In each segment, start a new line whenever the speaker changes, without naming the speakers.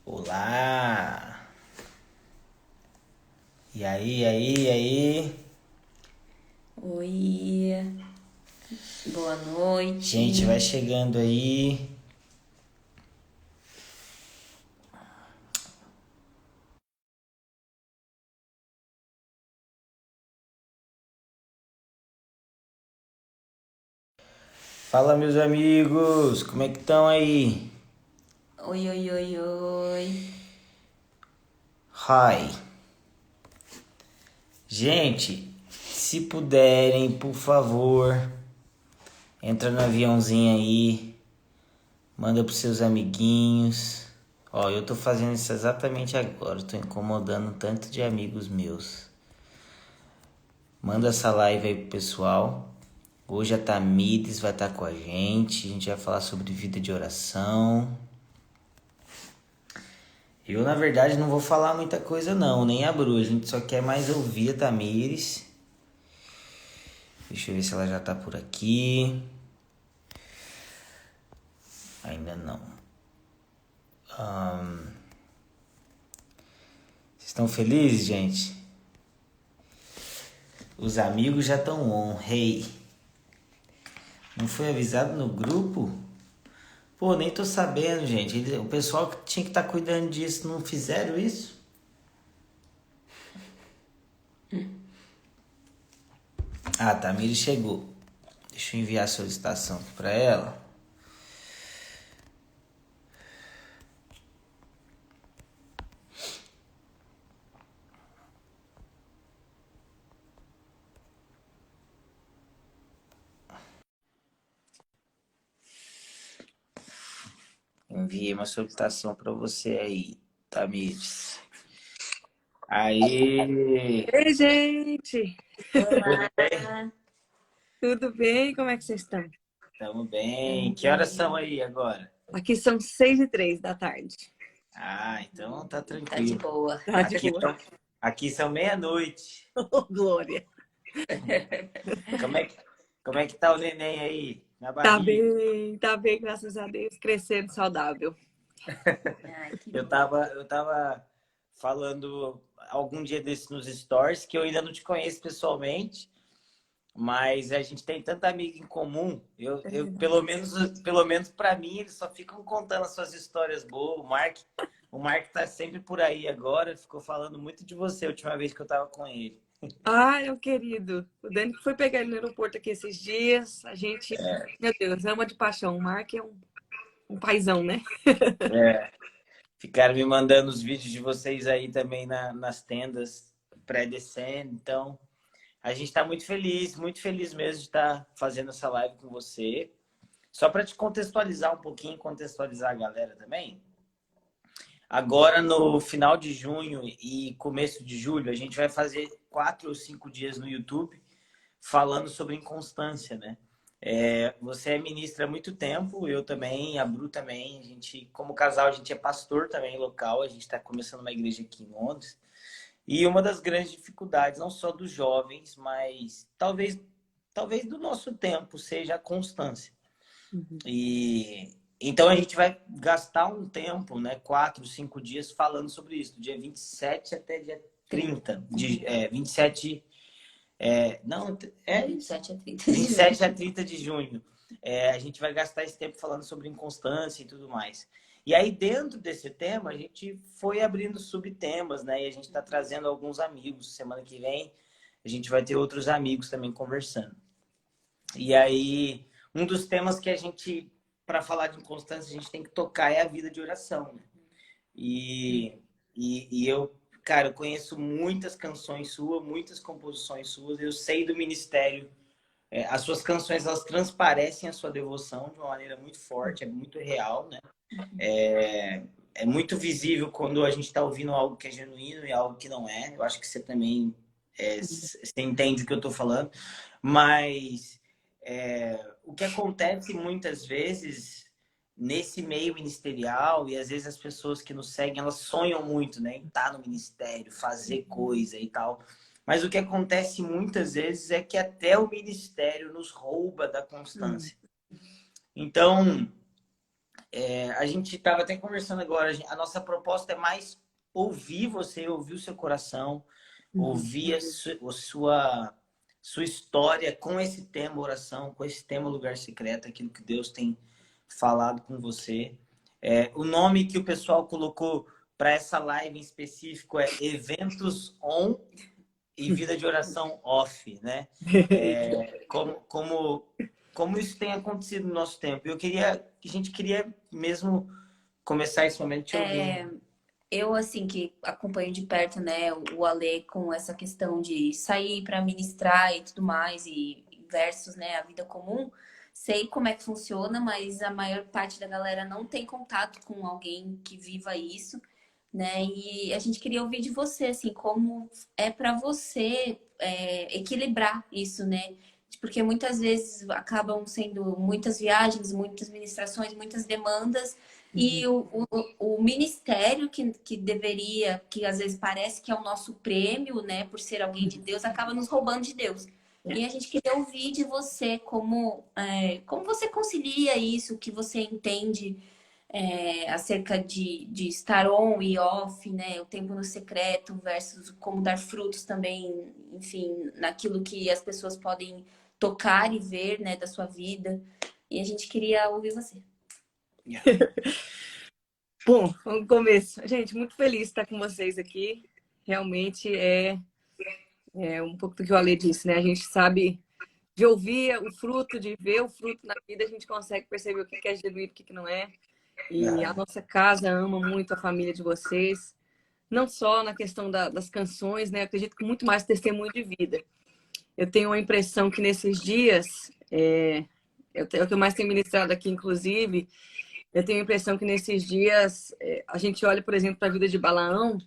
Olá! E aí?
Oi, boa
Gente, vai
noite.
chegando aí. Fala, meus amigos, como é que estão aí?
Oi.
Hi! Gente, se puderem, por favor, entra no aviãozinho aí, manda pros seus amiguinhos. Ó, eu tô fazendo isso exatamente agora, tô incomodando tanto de amigos meus. Manda essa live aí pro pessoal. Hoje a Tamires vai estar com a gente vai falar sobre vida de oração. Eu, na verdade, não vou falar muita coisa não, nem a Bru, a gente só quer mais ouvir a Tamires. Deixa eu ver se ela já tá por aqui. Ainda não. Vocês estão felizes, gente? Os amigos já estão on. Hey, não foi avisado no grupo? Pô, nem tô sabendo, gente. O pessoal que tinha que estar cuidando disso não fizeram isso? Ah, a Tamires chegou. Deixa eu enviar a solicitação aqui pra ela. Enviei uma solicitação pra você aí, Tamires. Aí,
Ei, gente!
tudo bem?
Olá.
Tudo bem? Como é que vocês estão?
Tamo bem.
Tamo
Que horas são
bem.
aí agora?
Aqui são 6h03 da tarde.
Ah, então tá
Tá de
tranquilo.
boa.
Tá de
Aqui
boa.
são, aqui são meia-noite.
Ô, Glória.
Como é, como é que tá o neném aí, na barriga?
Tá bem, graças a Deus, crescendo saudável.
Ai, que
Eu
bom.
tava, eu tava falando algum dia desses nos stories que eu ainda não te conheço pessoalmente. Mas a gente tem tanta amiga em comum.
É
Eu
verdade.
pelo menos para mim, eles só ficam contando as suas histórias boas. O Mark tá sempre por aí agora. Ficou falando muito de você a última vez que eu tava com ele.
Ah, meu querido. O Dani que foi pegar ele no aeroporto aqui esses dias. A gente, meu Deus, ama de paixão. O Mark é um paizão, né?
É, ficaram me mandando os vídeos de vocês aí também nas tendas pré-descendo. Então, a gente está muito feliz mesmo de estar fazendo essa live com você. Só para te contextualizar um pouquinho, contextualizar a galera também. Agora, no final de junho e começo de julho, a gente vai fazer 4 ou 5 dias no YouTube falando sobre inconstância, né? Você é ministra há muito tempo, eu também, a Bru também. A gente, como casal, a gente é pastor também local. A gente está começando uma igreja aqui em Londres. E uma das grandes dificuldades, não só dos jovens, mas talvez do nosso tempo, seja a constância.
Uhum.
E então a gente vai gastar um tempo, né, 4, 5 dias falando sobre isso, do dia 27 até dia 30, 27, não, é isso,
27 a 30 de junho.
27 a 30 de junho. A gente vai gastar esse tempo falando sobre inconstância e tudo mais. E aí, dentro desse tema, a gente foi abrindo subtemas, né? E a gente está trazendo alguns amigos. Semana que vem, a gente vai ter outros amigos também conversando. E aí, um dos temas que a gente, para falar de inconstância, a gente tem que tocar é a vida de oração, né? E eu, cara, eu conheço muitas canções suas, muitas composições suas, eu sei do ministério. As suas canções, elas transparecem a sua devoção de uma maneira muito forte, é muito real, né? É muito visível quando a gente está ouvindo algo que é genuíno e algo que não é. Eu acho que você também você entende o que eu estou falando. Mas o que acontece muitas vezes nesse meio ministerial, e às vezes as pessoas que nos seguem, elas sonham muito, né, em estar no ministério, fazer coisa e tal. Mas o que acontece muitas vezes é que até o ministério nos rouba da
Hum.
constância. Então, A gente estava até conversando agora, a nossa proposta é mais ouvir você, ouvir o seu coração, ouvir sua história com esse tema oração, com esse tema lugar secreto, aquilo que Deus tem falado com você. O nome que o pessoal colocou para essa live em específico é Eventos On e Vida de Oração Off, né? Como isso tem acontecido no nosso tempo. A gente queria mesmo começar esse momento te ouvindo.
Eu, assim, que acompanho de perto, né, o Alê com essa questão de sair para ministrar e tudo mais, e versus, né, a vida comum, sei como é que funciona, mas a maior parte da galera não tem contato com alguém que viva isso, né, e a gente queria ouvir de você, assim, como é para você equilibrar isso, né, porque muitas vezes acabam sendo muitas viagens, muitas ministrações, muitas demandas, e o ministério que deveria, que às vezes parece que é o nosso prêmio, né, por ser alguém de Deus, acaba nos roubando de Deus. E a gente queria ouvir de você como você concilia isso, o que você entende acerca de estar on e off, né, o tempo no secreto versus como dar frutos também, enfim, naquilo que as pessoas podem tocar e ver, né, da sua vida. E a gente queria ouvir você.
Bom, vamos começo. Gente, muito feliz de estar com vocês aqui. Realmente é um pouco do que o Ale disse, né? A gente sabe de ouvir o fruto, de ver o fruto na vida, a gente consegue perceber o que é genuíno e o que não é. E a nossa casa ama muito a família de vocês, não só na questão das canções, né? Eu acredito que muito mais testemunho de vida. Eu tenho a impressão que nesses dias, é o que eu mais tenho ministrado aqui, inclusive, eu tenho a impressão que nesses dias a gente olha, por exemplo, para a vida de Balaão,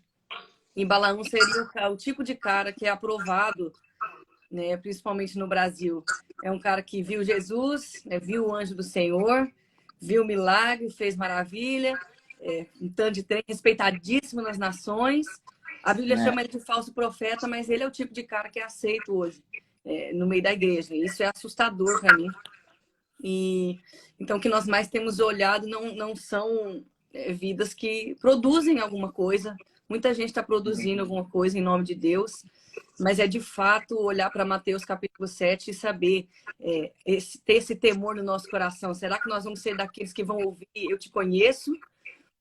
e Balaão seria o tipo de cara que é aprovado, né, principalmente no Brasil. É um cara que viu Jesus, né, viu o anjo do Senhor, viu o milagre, fez maravilha, um tanto de trem, respeitadíssimo nas nações. A Bíblia chama ele de falso profeta, mas ele é o tipo de cara que é aceito hoje no meio da igreja. Isso é assustador para mim. E então o que nós mais temos olhado não são vidas que produzem alguma coisa. Muita gente está produzindo alguma coisa em nome de Deus, mas é de fato olhar para Mateus capítulo 7 e saber ter esse temor no nosso coração. Será que nós vamos ser daqueles que vão ouvir eu te conheço?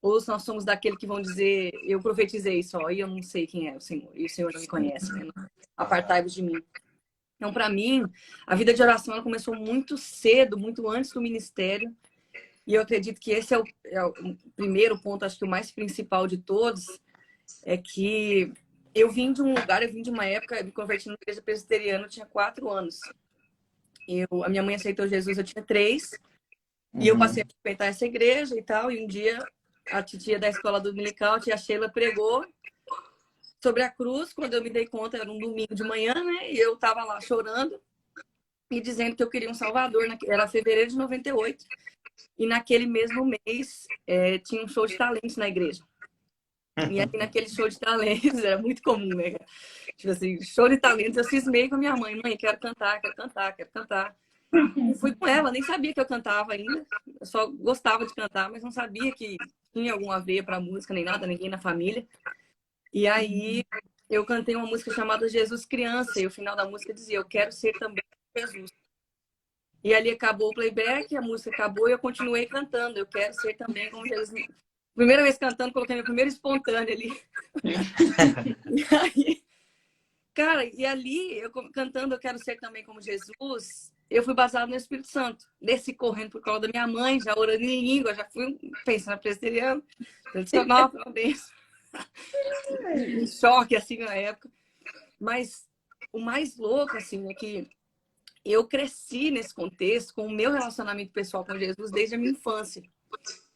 Ou nós somos daqueles que vão dizer eu profetizei só e eu não sei quem é o Senhor, e o Senhor não me conhece, né? Apartai-vos de mim. Então, para mim, a vida de oração ela começou muito cedo, muito antes do ministério. E eu acredito que esse é o primeiro ponto, acho que o mais principal de todos, é que eu vim de um lugar, eu vim de uma época, eu me converti na igreja presbiteriana, eu tinha 4 anos. A minha mãe aceitou Jesus, eu tinha 3. E eu passei a frequentar essa igreja e tal. E um dia, a titia da escola dominical, a tia Sheila, pregou sobre a cruz. Quando eu me dei conta, era um domingo de manhã, né? E eu tava lá chorando e dizendo que eu queria um Salvador. Era fevereiro de 98. E naquele mesmo mês, tinha um show de talentos na igreja. E aí, naquele show de talentos, era muito comum, né? Tipo assim, show de talentos, eu cismei com a minha mãe. Mãe, quero cantar, quero cantar, quero cantar. E fui com ela, nem sabia que eu cantava ainda. Eu só gostava de cantar, mas não sabia que tinha alguma veia para música, nem nada, ninguém na família. E aí, eu cantei uma música chamada Jesus Criança. E o final da música dizia, eu quero ser também Jesus. E ali acabou o playback, a música acabou e eu continuei cantando. Eu quero ser também como Jesus. Primeira vez cantando, coloquei meu primeiro espontâneo ali. E aí, cara, e ali, eu cantando Eu Quero Ser Também Como Jesus, eu fui baseado no Espírito Santo. Desci correndo por causa da minha mãe, já orando em língua, já fui pensando na presbiteriana, tradicional, uma bênção. Em choque, assim, na época. Mas o mais louco, assim, é que eu cresci nesse contexto com o meu relacionamento pessoal com Jesus desde a minha infância.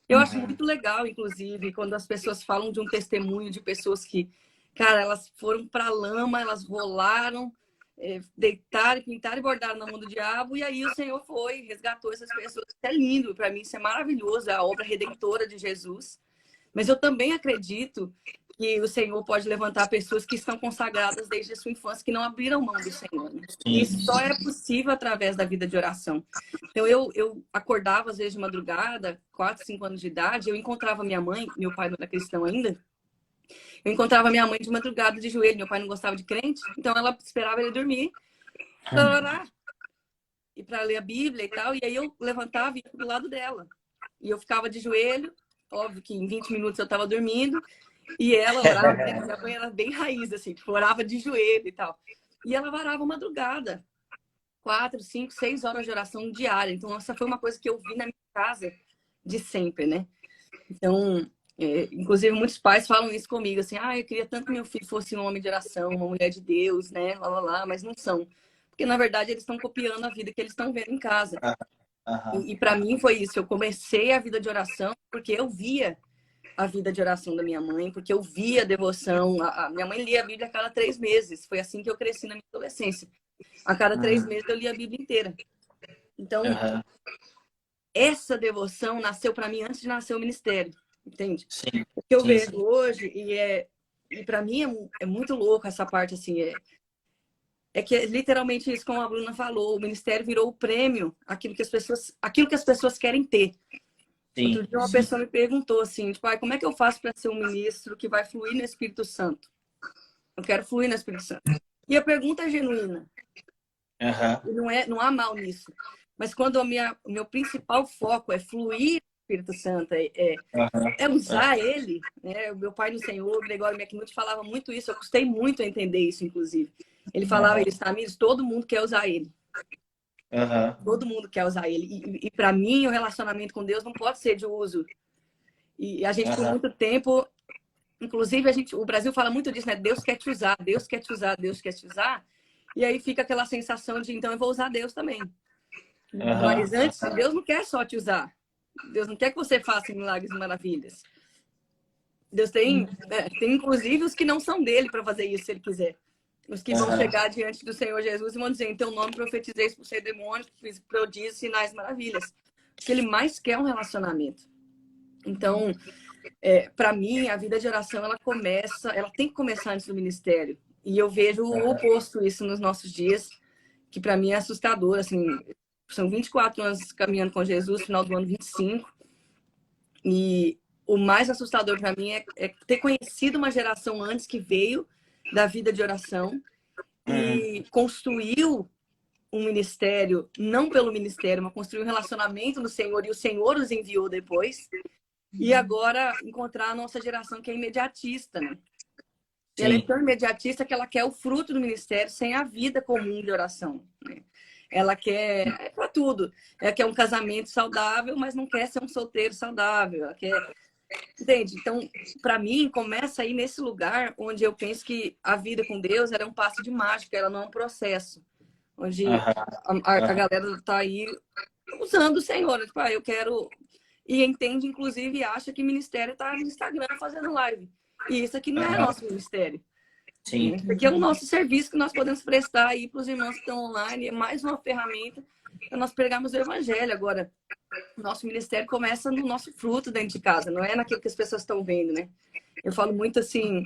Eu acho muito legal, inclusive, quando as pessoas falam de um testemunho de pessoas que, cara, elas foram pra lama, elas rolaram, deitaram, pintaram e bordaram na mão do diabo, e aí o Senhor foi, resgatou essas pessoas. Isso é lindo, para mim isso é maravilhoso, é a obra redentora de Jesus. Mas eu também acredito que o Senhor pode levantar pessoas que estão consagradas desde a sua infância, que não abriram mão do Senhor, né? E isso só é possível através da vida de oração. Então, eu acordava, às vezes, de madrugada, 4, 5 anos de idade, eu encontrava minha mãe, meu pai não era cristão ainda, eu encontrava minha mãe de madrugada de joelho, meu pai não gostava de crente, então ela esperava ele dormir para orar e para ler a Bíblia e tal, e aí eu levantava e ia do lado dela. E eu ficava de joelho, óbvio que em 20 minutos eu estava dormindo, e ela orava, né? Minha mãe era bem raiz, assim, tipo, orava de joelho e tal. E ela varava madrugada, 4, 5, 6 horas de oração diária. Então, essa foi uma coisa que eu vi na minha casa de sempre, né? Então, inclusive, muitos pais falam isso comigo, assim, eu queria tanto que meu filho fosse um homem de oração, uma mulher de Deus, né? Lá, lá, lá, mas não são. Porque, na verdade, eles estão copiando a vida que eles estão vendo em casa. E para mim foi isso. Eu comecei a vida de oração porque eu via a vida de oração da minha mãe, porque eu via a devoção. A minha mãe lia a Bíblia a cada 3 meses. Foi assim que eu cresci na minha adolescência. A cada 3 meses eu lia a Bíblia inteira. Então, essa devoção nasceu para mim antes de nascer o ministério, entende?
Sim.
O que eu vejo hoje, e para mim é muito louco essa parte, assim, é que é literalmente isso, como a Bruna falou, o ministério virou o prêmio, aquilo que as pessoas querem ter.
Sim.
Outro dia uma pessoa me perguntou assim, tipo, como é que eu faço para ser um ministro que vai fluir no Espírito Santo? Eu quero fluir no Espírito Santo. E a pergunta é genuína. Não há mal nisso. Mas quando o meu principal foco é fluir no Espírito Santo, é usar ele, né? O meu pai no Senhor, o Gregório McNulty, falava muito isso. Eu custei muito a entender isso, inclusive. Ele falava isso, amigos, todo mundo quer usar ele. Todo mundo quer usar ele. E para mim, o relacionamento com Deus não pode ser de uso. E a gente, por muito tempo, inclusive, o Brasil fala muito disso, né? Deus quer te usar, Deus quer te usar, Deus quer te usar. E aí fica aquela sensação de, então, eu vou usar Deus também. Mas antes, Deus não quer só te usar. Deus não quer que você faça milagres e maravilhas. Deus tem inclusive os que não são dele para fazer isso, se ele quiser. Os que vão chegar diante do Senhor Jesus e vão dizer, em teu nome profetizei, expulsei demônios, fiz prodígios, sinais, maravilhas. Porque ele mais quer um relacionamento. Então, para mim, a vida de oração, ela tem que começar antes do ministério. E eu vejo o oposto isso nos nossos dias, que para mim é assustador, assim, são 24 anos caminhando com Jesus, final do ano 25, e o mais assustador para mim é ter conhecido uma geração antes que veio da vida de oração e construiu um ministério, não pelo ministério, mas construiu um relacionamento no Senhor e o Senhor os enviou depois. E agora encontrar a nossa geração que é imediatista, né? E ela é tão imediatista que ela quer o fruto do ministério sem a vida comum de oração, né? Ela quer para tudo. Ela quer um casamento saudável, mas não quer ser um solteiro saudável. Ela quer... Entende? Então, para mim, começa aí nesse lugar onde eu penso que a vida com Deus era um passe de mágica, ela não é um processo. Onde a galera está aí usando o Senhor. Tipo, eu quero... E entende, inclusive, e acha que ministério está no Instagram fazendo live. E isso aqui não é nosso ministério.
Sim.
Isso aqui é o nosso serviço que nós podemos prestar aí para os irmãos que estão online. É mais uma ferramenta para nós pregarmos o evangelho. Agora, nosso ministério começa no nosso fruto dentro de casa, não é naquilo que as pessoas estão vendo, né? Eu falo muito assim,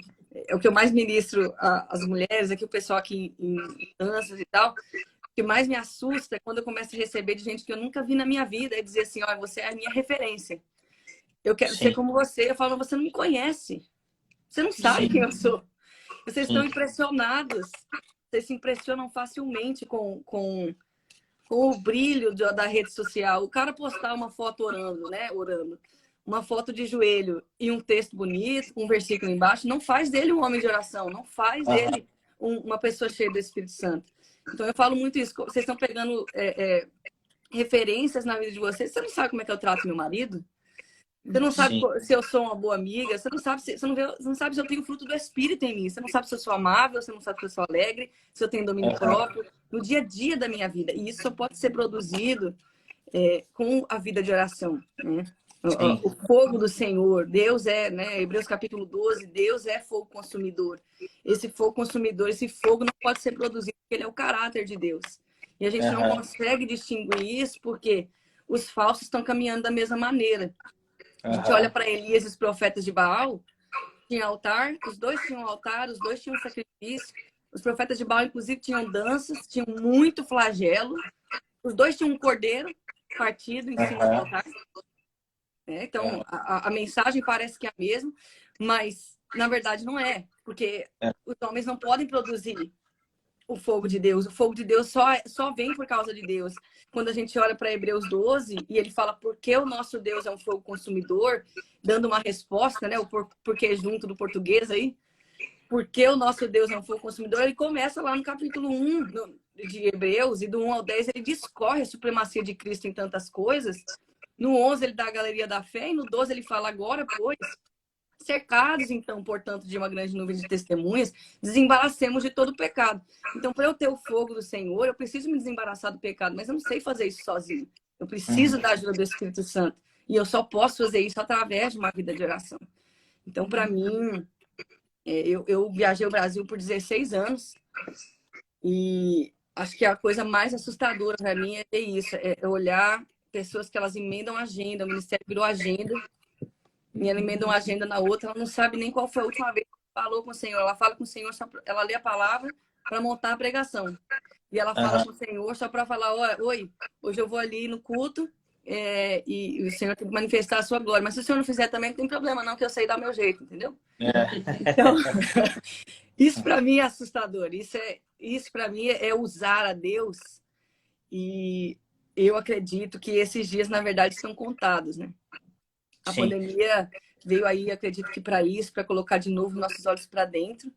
é o que eu mais ministro às mulheres, aqui o pessoal aqui em danças e tal. O que mais me assusta é quando eu começo a receber de gente que eu nunca vi na minha vida e dizer assim, olha, você é a minha referência. Eu quero ser como você. Eu falo, você não me conhece. Você não sabe quem eu sou. Vocês estão impressionados. Vocês se impressionam facilmente com o brilho da rede social. O cara postar uma foto orando, né? Orando. Uma foto de joelho e um texto bonito, um versículo embaixo, não faz dele um homem de oração. Não faz dele uma pessoa cheia do Espírito Santo. Então, eu falo muito isso. Vocês estão pegando referências na vida de vocês. Você não sabe como é que eu trato meu marido? Você não sabe se eu sou uma boa amiga. Você não sabe não sabe se eu tenho fruto do Espírito em mim. Você não sabe se eu sou amável. Você não sabe se eu sou alegre. Se eu tenho domínio próprio. No dia a dia da minha vida. E isso só pode ser produzido com a vida de oração, né? O fogo do Senhor. Deus né? Hebreus capítulo 12. Deus é fogo consumidor. Esse fogo consumidor, esse fogo não pode ser produzido porque ele é o caráter de Deus. E a gente não consegue distinguir isso porque os falsos estão caminhando da mesma maneira. A gente olha para Elias e os profetas de Baal, tinham altar, os dois tinham altar, os dois tinham sacrifício. Os profetas de Baal, inclusive, tinham danças, tinham muito flagelo. Os dois tinham um cordeiro partido em cima do altar. Então, a mensagem parece que é a mesma, mas, na verdade, não é. Porque os homens não podem produzir o fogo de Deus. O fogo de Deus só vem por causa de Deus. Quando a gente olha para Hebreus 12 e ele fala porque o nosso Deus é um fogo consumidor, dando uma resposta, né? O porquê junto do português aí. Porque o nosso Deus é um fogo consumidor, ele começa lá no capítulo 1 de Hebreus, e do 1 ao 10 ele discorre a supremacia de Cristo em tantas coisas. No 11 ele dá a galeria da fé, e no 12 ele fala agora, pois, cercados, então, portanto, de uma grande nuvem de testemunhas, desembaracemos de todo o pecado. Então, para eu ter o fogo do Senhor, eu preciso me desembaraçar do pecado, mas eu não sei fazer isso sozinho. Eu preciso da ajuda do Espírito Santo. E eu só posso fazer isso através de uma vida de oração. Então, para mim, eu viajei o Brasil por 16 anos e acho que a coisa mais assustadora para mim é isso, é olhar pessoas que elas emendam agenda, o ministério virou agenda, e ela emenda uma agenda na outra, ela não sabe nem qual foi a última vez que ela falou com o Senhor. Ela fala com o Senhor, ela lê a palavra para montar a pregação. E ela fala com o Senhor só para falar, oi, hoje eu vou ali no culto e o Senhor tem que manifestar a sua glória. Mas se o Senhor não fizer também, não tem problema não, que eu sei dar meu jeito, entendeu? Então, isso para mim é assustador. Isso para mim é usar a Deus. E eu acredito que esses dias, na verdade, são contados, né? A pandemia veio aí, acredito que para isso, para colocar de novo nossos olhos para dentro.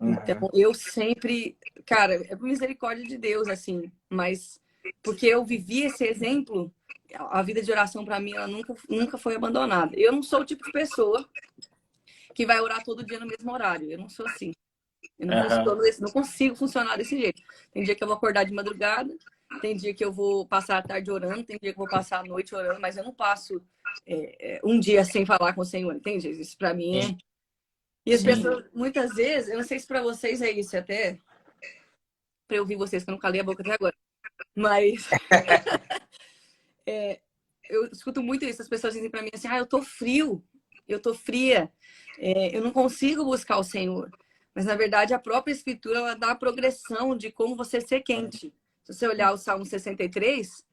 Então, eu sempre... Cara, é por misericórdia de Deus, assim. Mas porque eu vivi esse exemplo, a vida de oração para mim, ela nunca foi abandonada. Eu não sou o tipo de pessoa que vai orar todo dia no mesmo horário. Eu não sou assim. Eu não consigo funcionar desse jeito. Tem dia que eu vou acordar de madrugada, tem dia que eu vou passar a tarde orando, tem dia que eu vou passar a noite orando, mas eu não passo um dia sem falar com o Senhor, entende? Isso para mim é... E as pessoas, muitas vezes, eu não sei se para vocês é isso, até para eu ouvir vocês, que eu não calei a boca até agora, mas eu escuto muito isso, as pessoas dizem para mim assim, eu tô frio, eu tô fria, eu não consigo buscar o Senhor. Mas, na verdade, a própria Escritura ela dá a progressão de como você ser quente. Se você olhar o Salmo 63,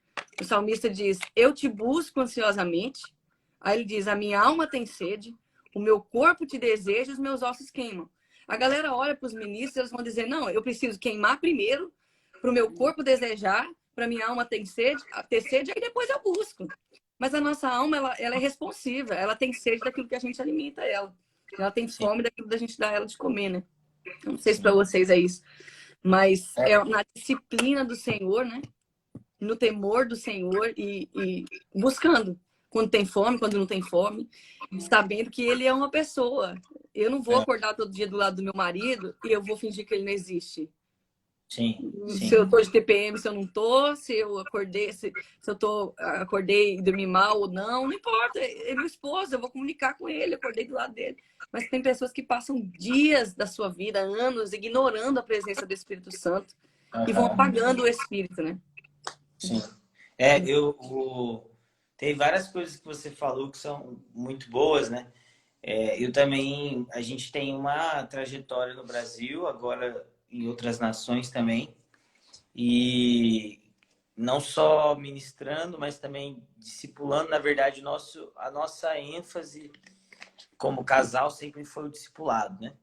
o salmista diz, eu te busco ansiosamente. Aí ele diz, a minha alma tem sede, o meu corpo te deseja, os meus ossos queimam. A galera olha para os ministros, eles vão dizer, não, eu preciso queimar primeiro, para o meu corpo desejar, para minha alma ter sede, aí depois eu busco. Mas a nossa alma, ela é responsiva, ela tem sede daquilo que a gente alimenta ela. Ela tem fome daquilo da gente dar ela de comer, né? Não sei se para vocês é isso. Mas é na disciplina do Senhor, né? No temor do Senhor e buscando. Quando tem fome, quando não tem fome. Sabendo que ele é uma pessoa. Eu não vou acordar todo dia do lado do meu marido e eu vou fingir que ele não existe.
Sim.
Se eu tô de TPM, se eu não tô, se eu acordei, se eu acordei e dormi mal ou não importa. É meu esposo, eu vou comunicar com ele, acordei do lado dele. Mas tem pessoas que passam dias da sua vida, anos, ignorando a presença do Espírito Santo e vão apagando o Espírito, né?
Sim. Tem várias coisas que você falou que são muito boas, né? Eu também, a gente tem uma trajetória no Brasil, agora em outras nações também, e não só ministrando, mas também discipulando, na verdade, a nossa ênfase como casal sempre foi o discipulado, né?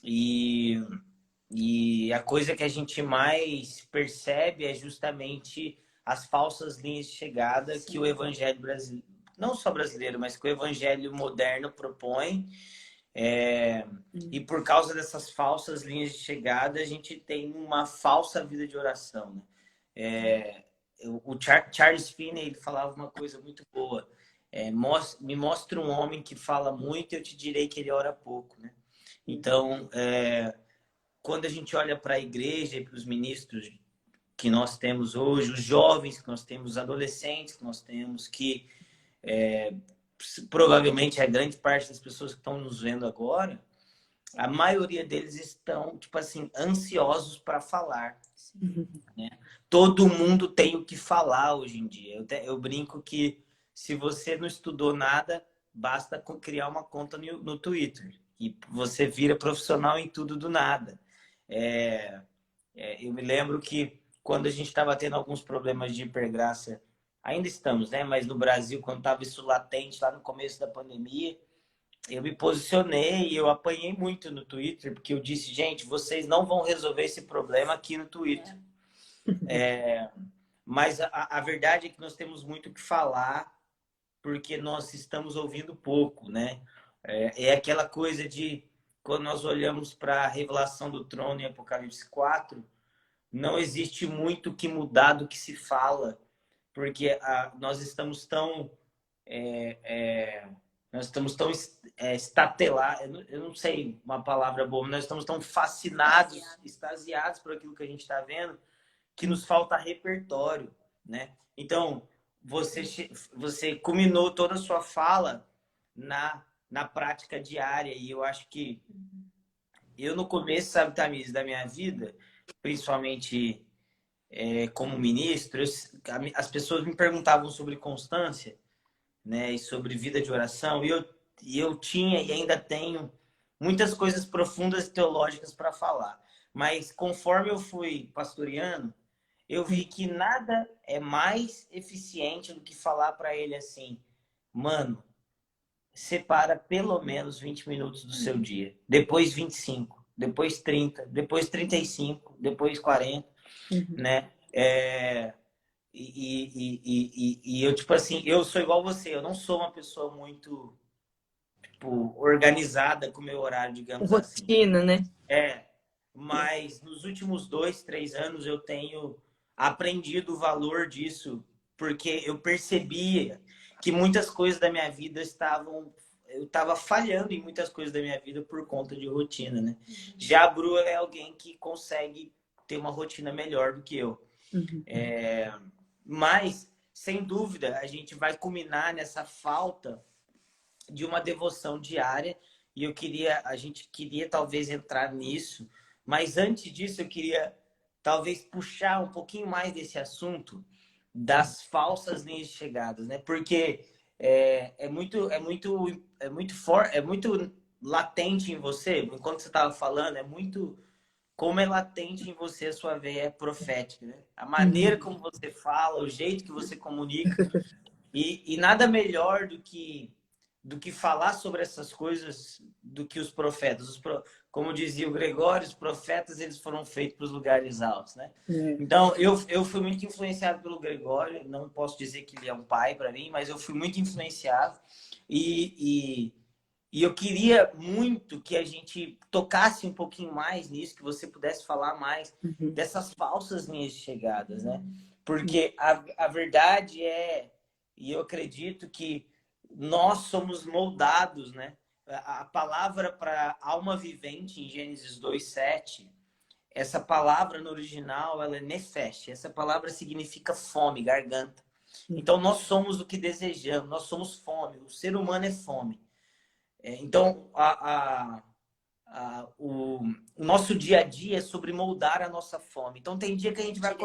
E a coisa que a gente mais percebe é justamente as falsas linhas de chegada que o evangelho brasileiro, não só brasileiro, mas que o evangelho moderno propõe. E por causa dessas falsas linhas de chegada, a gente tem uma falsa vida de oração, né? O Charles Finney, ele falava uma coisa muito boa. Me mostra um homem que fala muito e eu te direi que ele ora pouco, né? Então, quando a gente olha para a igreja e para os ministros que nós temos hoje, os jovens que nós temos, os adolescentes que nós temos, que provavelmente a grande parte das pessoas que estão nos vendo agora, a maioria deles estão, tipo assim, ansiosos para falar, né? Todo mundo tem o que falar hoje em dia. Eu brinco que se você não estudou nada, basta criar uma conta no Twitter. E você vira profissional em tudo do nada. Eu me lembro que quando a gente estava tendo alguns problemas de hipergraça, ainda estamos, né? Mas no Brasil, quando estava isso latente lá no começo da pandemia, eu me posicionei e eu apanhei muito no Twitter, porque eu disse, gente, vocês não vão resolver esse problema aqui no Twitter. Mas a verdade é que nós temos muito o que falar, porque nós estamos ouvindo pouco, né? É aquela coisa de, quando nós olhamos para a revelação do trono em Apocalipse 4, não existe muito o que mudar do que se fala, porque nós estamos tão estatelar, eu não sei uma palavra boa, mas nós estamos tão fascinados, extasiados por aquilo que a gente está vendo, que nos falta repertório, né? Então, você culminou toda a sua fala na prática diária, e eu acho que eu no começo, sabe, Tamires, da minha vida, principalmente como ministro, as pessoas me perguntavam sobre constância, né, e sobre vida de oração, e eu tinha e ainda tenho muitas coisas profundas e teológicas para falar. Mas conforme eu fui pastoreando, eu vi que nada é mais eficiente do que falar para ele assim, mano, separa pelo menos 20 minutos do seu dia, depois 25, depois 30, depois 35, depois 40, né? E eu, tipo assim, eu sou igual você, eu não sou uma pessoa muito, tipo, organizada com o meu horário, digamos assim.
Rotina, né?
Mas nos últimos 2, 3 anos eu tenho aprendido o valor disso, porque eu percebia que muitas coisas da minha vida eu estava falhando em muitas coisas da minha vida por conta de rotina, né? Já a Bru é alguém que consegue ter uma rotina melhor do que eu. Mas, sem dúvida, a gente vai culminar nessa falta de uma devoção diária, e a gente queria talvez entrar nisso, mas antes disso eu queria talvez puxar um pouquinho mais desse assunto das falsas linhas de chegadas, né? Porque é muito latente em você, enquanto você estava falando, como é latente em você a sua veia profética, né? A maneira como você fala, o jeito que você comunica. E nada melhor do que falar sobre essas coisas do que os profetas. Como dizia o Gregório, os profetas eles foram feitos para os lugares altos, né? Então, eu fui muito influenciado pelo Gregório. Não posso dizer que ele é um pai para mim, mas eu fui muito influenciado. E eu queria muito que a gente tocasse um pouquinho mais nisso, que você pudesse falar mais dessas falsas linhas de chegadas, né? Porque a verdade e eu acredito que nós somos moldados, né? A palavra para alma vivente em Gênesis 2:7, essa palavra no original, ela é nefesh. Essa palavra significa fome, garganta. Então, nós somos o que desejamos, nós somos fome. O ser humano é fome. Então, o nosso dia a dia é sobre moldar a nossa fome. Então, tem dia que a gente vai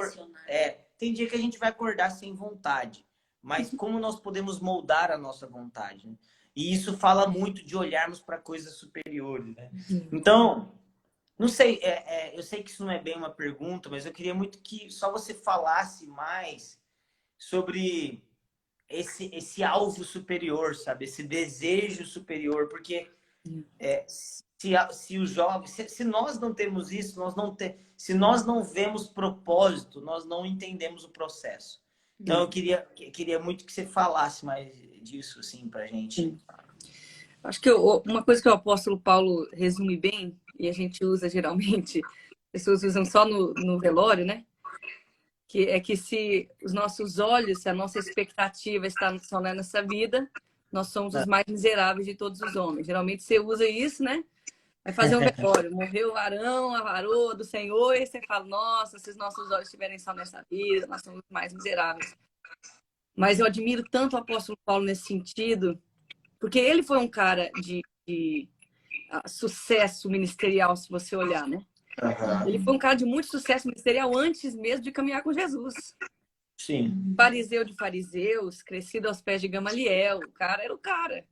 tem dia que a gente vai acordar sem vontade. Mas como nós podemos moldar a nossa vontade? Né? E isso fala muito de olharmos para coisas superiores. Né? Então, não sei, eu sei que isso não é bem uma pergunta, mas eu queria muito que só você falasse mais sobre esse alvo superior, sabe? Esse desejo superior, porque se os jovens, se nós não temos isso, se nós não vemos propósito, nós não entendemos o processo. Então eu queria muito que você falasse mais disso assim pra gente.
Acho que uma coisa que o apóstolo Paulo resume bem, e a gente usa geralmente, pessoas usam só no velório, né? Que se os nossos olhos, se a nossa expectativa está só nessa vida, nós somos os mais miseráveis de todos os homens. Geralmente você usa isso, né? Vai fazer um velório. Morreu o varão, a varoa do Senhor, e você fala, nossa, se os nossos olhos estiverem só nessa vida, nós somos os mais miseráveis. Mas eu admiro tanto o apóstolo Paulo nesse sentido, porque ele foi um cara de sucesso ministerial, se você olhar, né? Ele foi um cara de muito sucesso ministerial antes mesmo de caminhar com Jesus.
Sim.
Fariseu de fariseus, crescido aos pés de Gamaliel. O cara era o cara.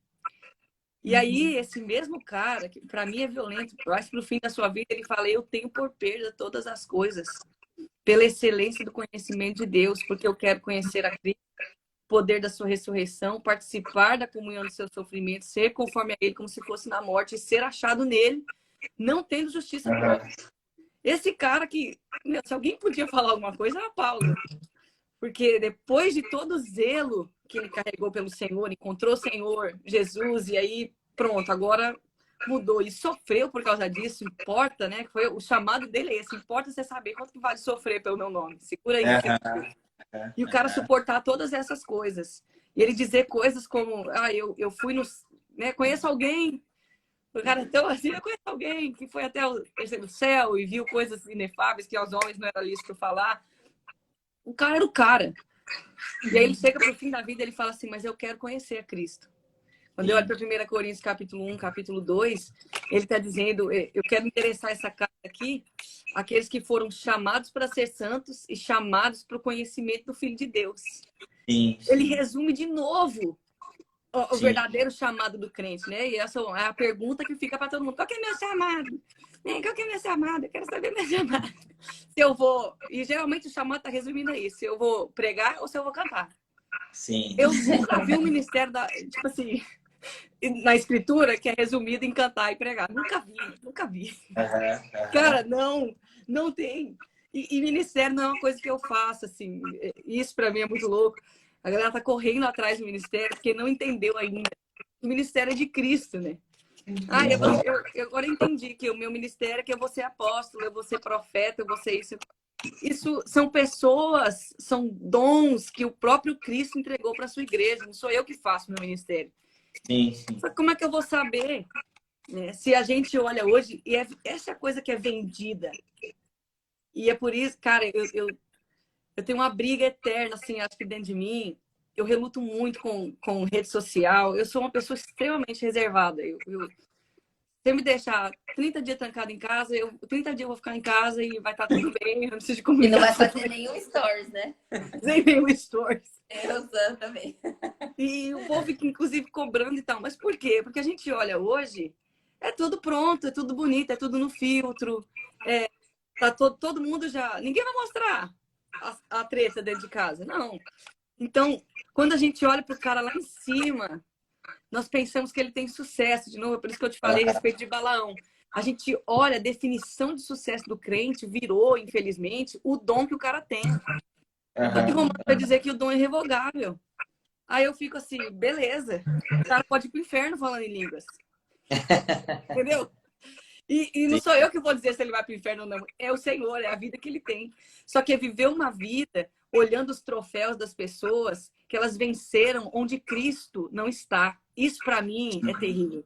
E aí, esse mesmo cara, que para mim é violento, eu acho que no fim da sua vida ele fala, eu tenho por perda todas as coisas, pela excelência do conhecimento de Deus, porque eu quero conhecer a Cristo, o poder da sua ressurreição, participar da comunhão do seu sofrimento, ser conforme a ele como se fosse na morte, e ser achado nele, não tendo justiça própria. Esse cara que, meu, se alguém podia falar alguma coisa, era Paulo. Porque depois de todo o zelo que ele carregou pelo Senhor, encontrou o Senhor, Jesus, e aí pronto, agora mudou. E sofreu por causa disso, importa, né? Foi, o chamado dele é esse, importa você saber quanto que vale sofrer pelo meu nome. Segura aí. E o cara suportar todas essas coisas. E ele dizer coisas como, eu fui no... Né, conheço alguém... O cara tão assim, eu conheço alguém que foi até o terceiro céu e viu coisas inefáveis que aos homens não era lícito falar. O cara era o cara. E aí ele chega pro fim da vida e ele fala assim, mas eu quero conhecer a Cristo. Quando eu olho para 1 Coríntios capítulo 1, capítulo 2, ele está dizendo, eu quero interessar essa carta aqui, aqueles que foram chamados para ser santos e chamados para o conhecimento do Filho de Deus. Sim. Ele resume de novo o verdadeiro chamado do crente, né? E essa é a pergunta que fica para todo mundo. Qual que é meu chamado? Qual que é meu chamado? Eu quero saber meu chamado. Se eu vou... E geralmente o chamado está resumindo aí. Se eu vou pregar ou se eu vou cantar.
Sim.
Eu nunca vi um ministério tipo assim, na escritura que é resumido em cantar e pregar. Nunca vi. Cara, não tem. E ministério não é uma coisa que eu faço, assim. Isso para mim é muito louco. A galera tá correndo atrás do ministério porque não entendeu ainda. O ministério é de Cristo, né? Eu agora entendi que o meu ministério é que eu vou ser apóstolo, eu vou ser profeta, eu vou ser isso. Isso são pessoas, são dons que o próprio Cristo entregou para a sua igreja. Não sou eu que faço meu ministério.
Sim.
Só como é que eu vou saber, né? Se a gente olha hoje, e essa coisa que é vendida. E é por isso, cara, eu tenho uma briga eterna, assim, acho que dentro de mim. Eu reluto muito com rede social. Eu sou uma pessoa extremamente reservada. Se me deixar 30 dias trancado em casa, 30 dias eu vou ficar em casa e vai estar tudo bem. Eu não preciso de comunicação.
E não vai fazer nenhum stories, né?
Nem nenhum stories.
Eu também.
E o povo fica, inclusive, cobrando e tal. Mas por quê? Porque a gente olha hoje, é tudo pronto, é tudo bonito, é tudo no filtro. Tá todo mundo já... Ninguém vai mostrar a treta dentro de casa. Não. Então, quando a gente olha para o cara lá em cima, nós pensamos que ele tem sucesso. De novo, é por isso que eu te falei a respeito de Balaão. A gente olha, a definição de sucesso do crente virou, infelizmente, o dom que o cara tem. Só que Romano vai dizer que o dom é irrevogável. Aí eu fico assim, beleza. O cara pode ir pro inferno falando em línguas. Entendeu? E não sou eu que vou dizer se ele vai pro inferno ou não. É o Senhor, é a vida que ele tem. Só que é viver uma vida olhando os troféus das pessoas que elas venceram onde Cristo não está. Isso para mim é terrível.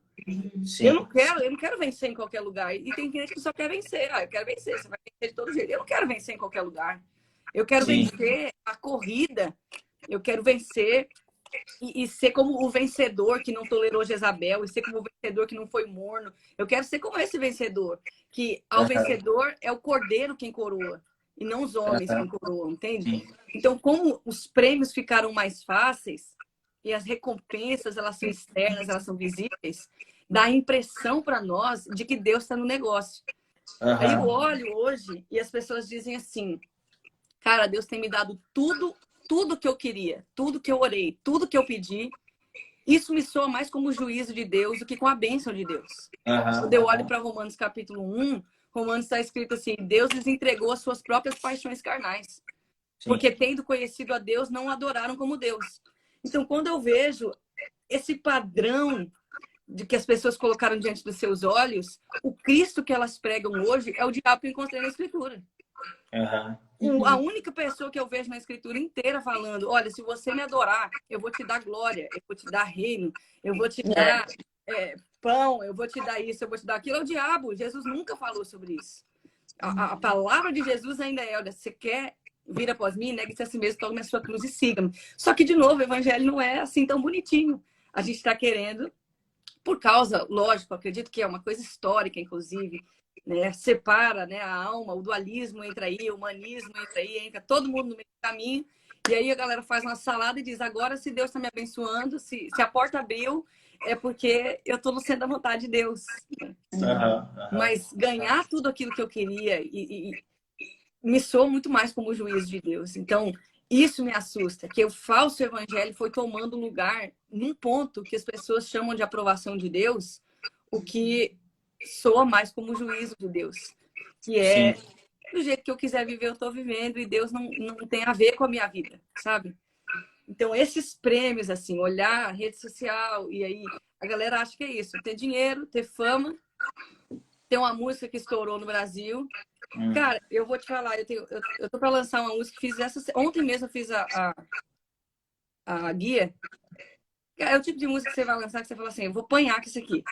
Sim.
Eu não quero vencer em qualquer lugar. E tem gente que só quer vencer. Eu quero vencer, você vai vencer de todo jeito. Eu não quero vencer em qualquer lugar. Eu quero vencer a corrida. Eu quero vencer e ser como o vencedor que não tolerou Jezabel, e ser como o vencedor que não foi morno. Eu quero ser como esse vencedor, que ao vencedor é o cordeiro quem coroa, e não os homens quem coroam, entende? Então, como os prêmios ficaram mais fáceis, e as recompensas, elas são externas, elas são visíveis, dá a impressão para nós de que Deus está no negócio. Aí eu olho hoje e as pessoas dizem assim, cara, Deus tem me dado tudo que eu queria, tudo que eu orei, tudo que eu pedi. Isso me soa mais como o juízo de Deus do que com a bênção de Deus. Quando eu olho para Romanos capítulo 1, Romanos está escrito assim, Deus lhes entregou as suas próprias paixões carnais. Porque tendo conhecido a Deus, não adoraram como Deus. Então, quando eu vejo esse padrão de que as pessoas colocaram diante dos seus olhos, o Cristo que elas pregam hoje é o diabo que eu encontrei na Escritura. A única pessoa que eu vejo na Escritura inteira falando, olha, se você me adorar, eu vou te dar glória, eu vou te dar reino, eu vou te dar pão, eu vou te dar isso, eu vou te dar aquilo, é o diabo. Jesus nunca falou sobre isso. A palavra de Jesus ainda é, olha, você quer vir após mim, negue-se a si mesmo, tome a sua cruz e siga-me. Só que, de novo, o evangelho não é assim tão bonitinho. A gente está querendo, por causa, lógico, acredito que é uma coisa histórica, inclusive, né? Separa, né, a alma, o dualismo entra aí, o humanismo entra aí, entra todo mundo no meio do caminho. E aí a galera faz uma salada e diz, agora se Deus está me abençoando, se a porta abriu, é porque eu estou no centro da vontade de Deus. Mas ganhar tudo aquilo que eu queria me soa muito mais como o juízo de Deus. Então, isso me assusta, que o falso evangelho foi tomando lugar num ponto que as pessoas chamam de aprovação de Deus, o que soa mais como o juízo de Deus, que é do jeito que eu quiser viver, eu estou vivendo, e Deus não tem a ver com a minha vida, sabe? Então, esses prêmios, assim, olhar a rede social, e aí a galera acha que é isso, ter dinheiro, ter fama, ter uma música que estourou no Brasil. Cara, eu vou te falar, eu tô para lançar uma música, ontem mesmo eu fiz a guia. É o tipo de música que você vai lançar, que você fala assim, eu vou apanhar com isso aqui.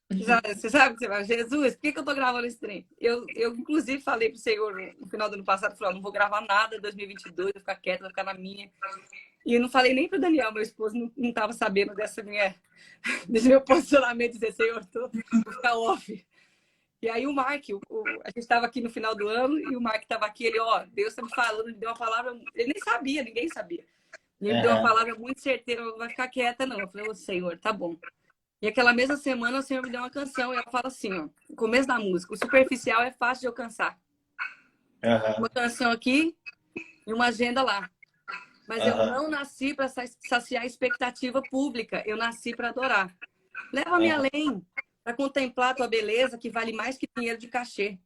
Você sabe que você vai, Jesus, por que eu tô gravando esse trem? Eu inclusive, falei pro Senhor no final do ano passado, falei, não vou gravar nada em 2022, vou ficar quieta, vou ficar na minha. E eu não falei nem pro Daniel, meu esposo, não tava sabendo desse meu posicionamento, dizer, Senhor, vou ficar off. E aí o Mark, a gente estava aqui no final do ano, e o Mark estava aqui, ele, Deus está me falando, ele deu uma palavra, ele nem sabia, ninguém sabia. Ele deu uma palavra muito certeira, não vai ficar quieta não. Eu falei, Senhor, tá bom. E aquela mesma semana o Senhor me deu uma canção, e ela fala assim, no começo da música, o superficial é fácil de alcançar. Uma canção aqui e uma agenda lá. Mas eu não nasci para saciar a expectativa pública, eu nasci para adorar. Leva-me além, para contemplar a tua beleza, que vale mais que dinheiro de cachê.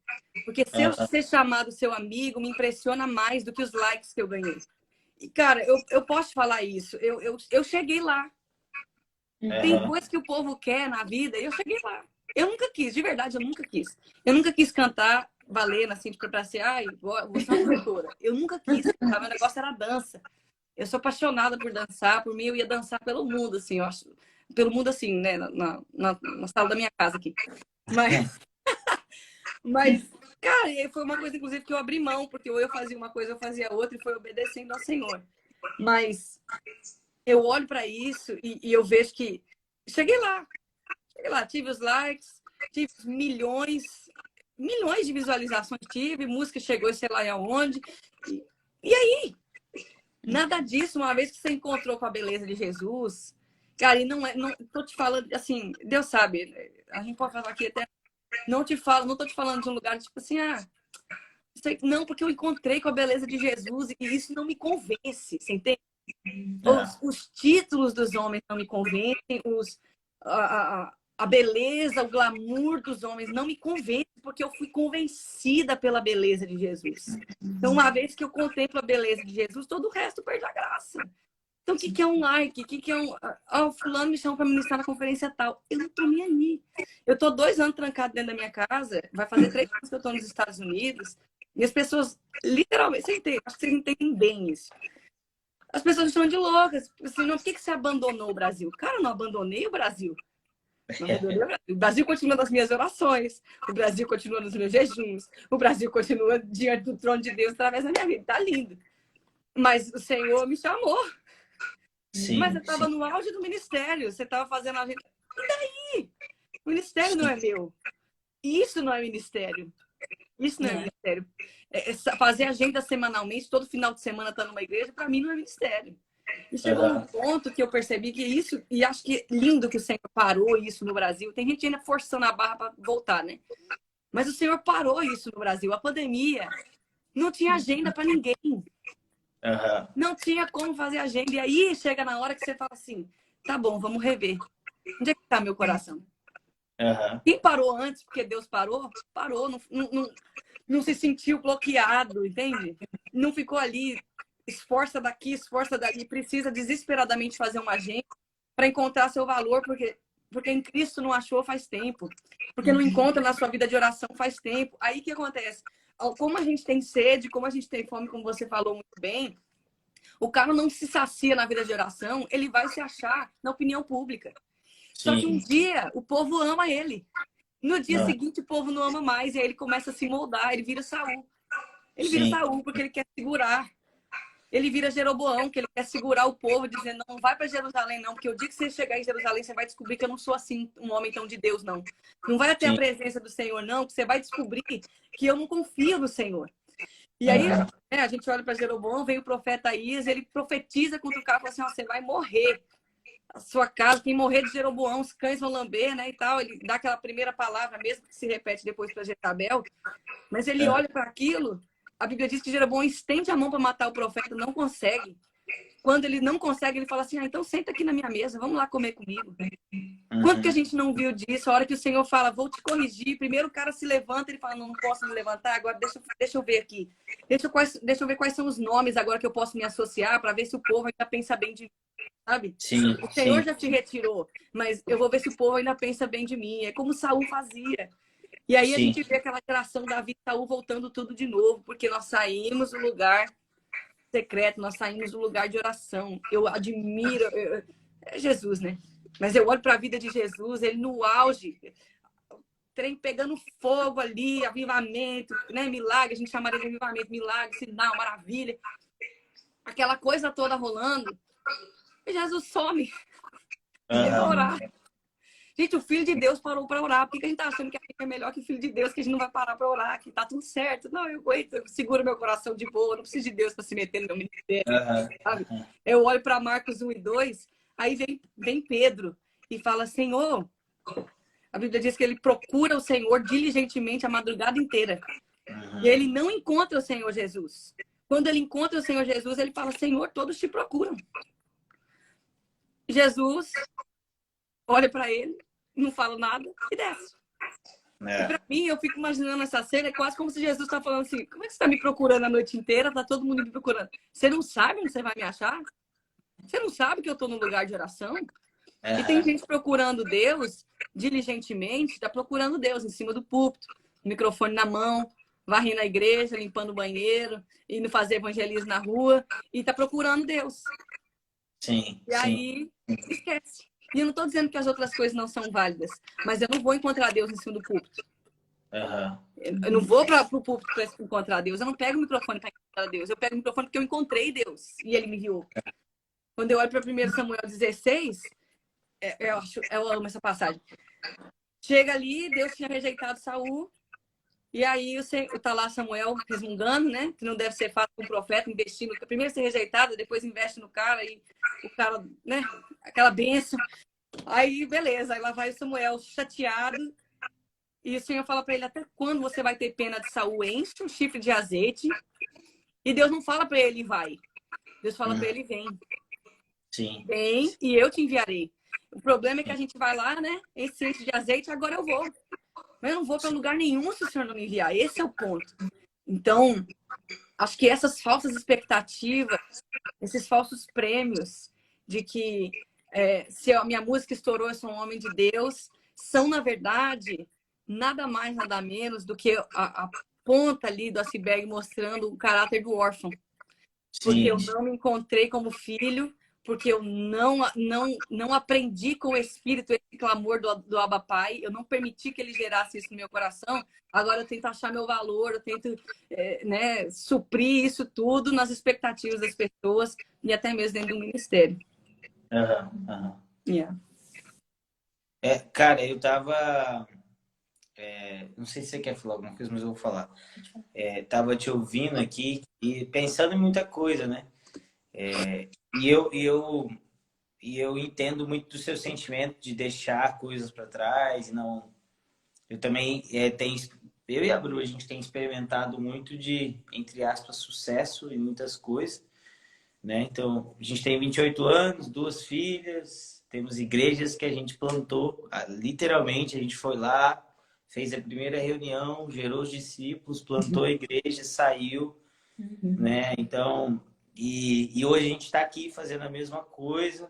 Porque se eu ser chamado seu amigo, me impressiona mais do que os likes que eu ganhei. E, cara, eu posso falar isso. Eu cheguei lá. Tem coisas que o povo quer na vida, e eu cheguei lá. Eu nunca quis, de verdade, eu nunca quis. Eu nunca quis cantar valendo, assim, pra ser, vou ser uma cantora. Eu nunca quis cantar, meu negócio era dança. Eu sou apaixonada por dançar, por mim eu ia dançar pelo mundo, assim, eu acho. Pelo mundo, assim, né? Na sala da minha casa aqui. Mas, cara, foi uma coisa, inclusive, que eu abri mão, porque ou eu fazia uma coisa, eu fazia outra, e foi obedecendo ao Senhor. Mas eu olho para isso e eu vejo que cheguei lá, tive os likes, tive milhões de visualizações, música chegou, sei lá aonde. E aí? Nada disso, uma vez que você encontrou com a beleza de Jesus, cara, e não tô te falando, assim, Deus sabe, a gente pode falar aqui até, não tô te falando de um lugar tipo assim, não, porque eu encontrei com a beleza de Jesus e isso não me convence, você entende? Os títulos dos homens não me convencem, a beleza, o glamour dos homens não me convence, porque eu fui convencida pela beleza de Jesus. Então, uma vez que eu contemplo a beleza de Jesus, todo o resto perde a graça. Então, o que é um like? O que é um... fulano me chama para ministrar na conferência tal. Eu não tô nem aí. Eu tô 2 anos trancado dentro da minha casa, vai fazer 3 anos que eu tô nos Estados Unidos, e as pessoas, literalmente, acho que vocês entendem bem isso. As pessoas me chamam de loucas. Assim, por que você abandonou o Brasil? Cara, eu não abandonei o Brasil. O Brasil continua nas minhas orações. O Brasil continua nos meus jejuns. O Brasil continua diante do trono de Deus através da minha vida. Tá lindo. Mas o Senhor me chamou. Mas eu estava no auge do ministério. Você estava fazendo a gente. E daí? O ministério não é meu. Isso não é ministério. Isso não é ministério. Fazer agenda semanalmente, todo final de semana tá numa igreja, para mim não é ministério. E chegou um ponto que eu percebi que isso, e acho que lindo que o Senhor parou isso no Brasil. Tem gente ainda forçando a barra para voltar, né? Mas o Senhor parou isso no Brasil. A pandemia não tinha agenda para ninguém. Não tinha como fazer agenda. E aí chega na hora que você fala assim, tá bom, vamos rever. Onde é que tá meu coração? Quem parou antes, porque Deus parou, não se sentiu bloqueado, entende? Não ficou ali, esforça daqui, esforça dali, precisa desesperadamente fazer uma agenda para encontrar seu valor, porque em Cristo não achou faz tempo, porque não encontra na sua vida de oração faz tempo. Aí o que acontece? Como a gente tem sede, como a gente tem fome, como você falou muito bem, o cara não se sacia na vida de oração, ele vai se achar na opinião pública. Só que um dia o povo ama ele. No dia seguinte o povo não ama mais. E aí ele começa a se moldar. Ele vira Saul. Ele vira Saul porque ele quer segurar. Ele vira Jeroboão, que ele quer segurar o povo, dizendo, não vai para Jerusalém não. Porque o dia que você chegar em Jerusalém, você vai descobrir que eu não sou assim, um homem tão de Deus, não. Não vai ter a presença do Senhor, não. Que você vai descobrir que eu não confio no Senhor. E aí, a gente olha para Jeroboão, vem o profeta Isaías, ele profetiza contra o cara e fala assim, você vai morrer. a sua casa, quem morrer de Jeroboão, os cães vão lamber, né, e tal. Ele dá aquela primeira palavra, mesmo que se repete depois para Jezabel, mas ele olha para aquilo, a Bíblia diz que Jeroboão estende a mão para matar o profeta, não consegue. Quando ele não consegue, ele fala assim, então senta aqui na minha mesa, vamos lá comer comigo. Quanto que a gente não viu disso? A hora que o Senhor fala, vou te corrigir, primeiro o cara se levanta, ele fala, não posso me levantar, agora deixa eu ver aqui. Deixa eu ver quais são os nomes agora que eu posso me associar, para ver se o povo ainda pensa bem de mim, sabe?
Sim,
O Senhor
sim.
já te retirou, mas eu vou ver se o povo ainda pensa bem de mim. É como Saul fazia. E aí a
Sim.
gente vê aquela geração Davi e Saul voltando tudo de novo, porque nós saímos do lugar secreto, nós saímos do lugar de oração. Eu admiro... É Jesus, né? Mas eu olho para a vida de Jesus, ele no auge, trem pegando fogo ali, avivamento, né? Milagre, a gente chamaria de avivamento, milagre, sinal, maravilha. Aquela coisa toda rolando. E Jesus some. Deixa eu orar. Gente, o Filho de Deus parou para orar. Por que a gente tá achando que a gente é melhor que o Filho de Deus, que a gente não vai parar para orar, que tá tudo certo? Não, eu aguento, eu seguro meu coração de boa, não preciso de Deus para se meter no meu ministério. Sabe? Eu olho para Marcos 1 e 2, aí vem Pedro e fala, Senhor, a Bíblia diz que ele procura o Senhor diligentemente a madrugada inteira. E ele não encontra o Senhor Jesus. Quando ele encontra o Senhor Jesus, ele fala, Senhor, todos te procuram. Jesus olha para ele, não fala nada e desce. E para mim, eu fico imaginando essa cena, é quase como se Jesus está falando assim, como é que você está me procurando a noite inteira? Tá todo mundo me procurando. Você não sabe onde você vai me achar? Você não sabe que eu estou no lugar de oração? E tem gente procurando Deus diligentemente, está procurando Deus em cima do púlpito, microfone na mão, varrendo a igreja, limpando o banheiro, indo fazer evangelismo na rua, e está procurando Deus.
Sim.
E aí, esquece. E eu não estou dizendo que as outras coisas não são válidas, mas eu não vou encontrar Deus em cima do púlpito. Eu não vou para o púlpito para encontrar Deus. Eu não pego o microfone para encontrar Deus. Eu pego o microfone porque eu encontrei Deus e Ele me enviou. Quando eu olho para 1 Samuel 16, eu amo essa passagem. Chega ali, Deus tinha rejeitado Saul. E aí tá lá Samuel resmungando, né? Que não deve ser fácil com um profeta investir no... Primeiro ser rejeitado, depois investe no cara e o cara, né? Aquela bênção. Aí, beleza. Aí lá vai o Samuel chateado. E o Senhor fala para ele, até quando você vai ter pena de Saul? Enche um chifre de azeite. E Deus não fala para ele, vai. Deus fala para ele, vem.
Sim.
Vem e eu te enviarei. O problema é que a gente vai lá, né? Esse enche de azeite, agora eu vou. Mas eu não vou para lugar nenhum se o Senhor não me enviar. Esse é o ponto. Então, acho que essas falsas expectativas, esses falsos prêmios de que se a minha música estourou, eu sou um homem de Deus, são, na verdade, nada mais, nada menos do que a ponta ali do iceberg mostrando o caráter do órfão. Porque eu não me encontrei como filho, porque eu não aprendi com o Espírito esse clamor do Abba Pai, eu não permiti que ele gerasse isso no meu coração. Agora eu tento achar meu valor, eu tento suprir isso tudo nas expectativas das pessoas e até mesmo dentro do ministério. Yeah.
Cara, eu tava... não sei se você quer falar alguma coisa, mas eu vou falar. Tava te ouvindo aqui e pensando em muita coisa, né? E eu entendo muito do seu sentimento de deixar coisas para trás. Não, eu também eu e a Bru, a gente tem experimentado muito de, entre aspas, sucesso em muitas coisas, né? Então, a gente tem 28 anos, 2 filhas, temos igrejas que a gente plantou, literalmente, a gente foi lá, fez a primeira reunião, gerou os discípulos, plantou a igreja, saiu, né? Então, e hoje a gente está aqui fazendo a mesma coisa.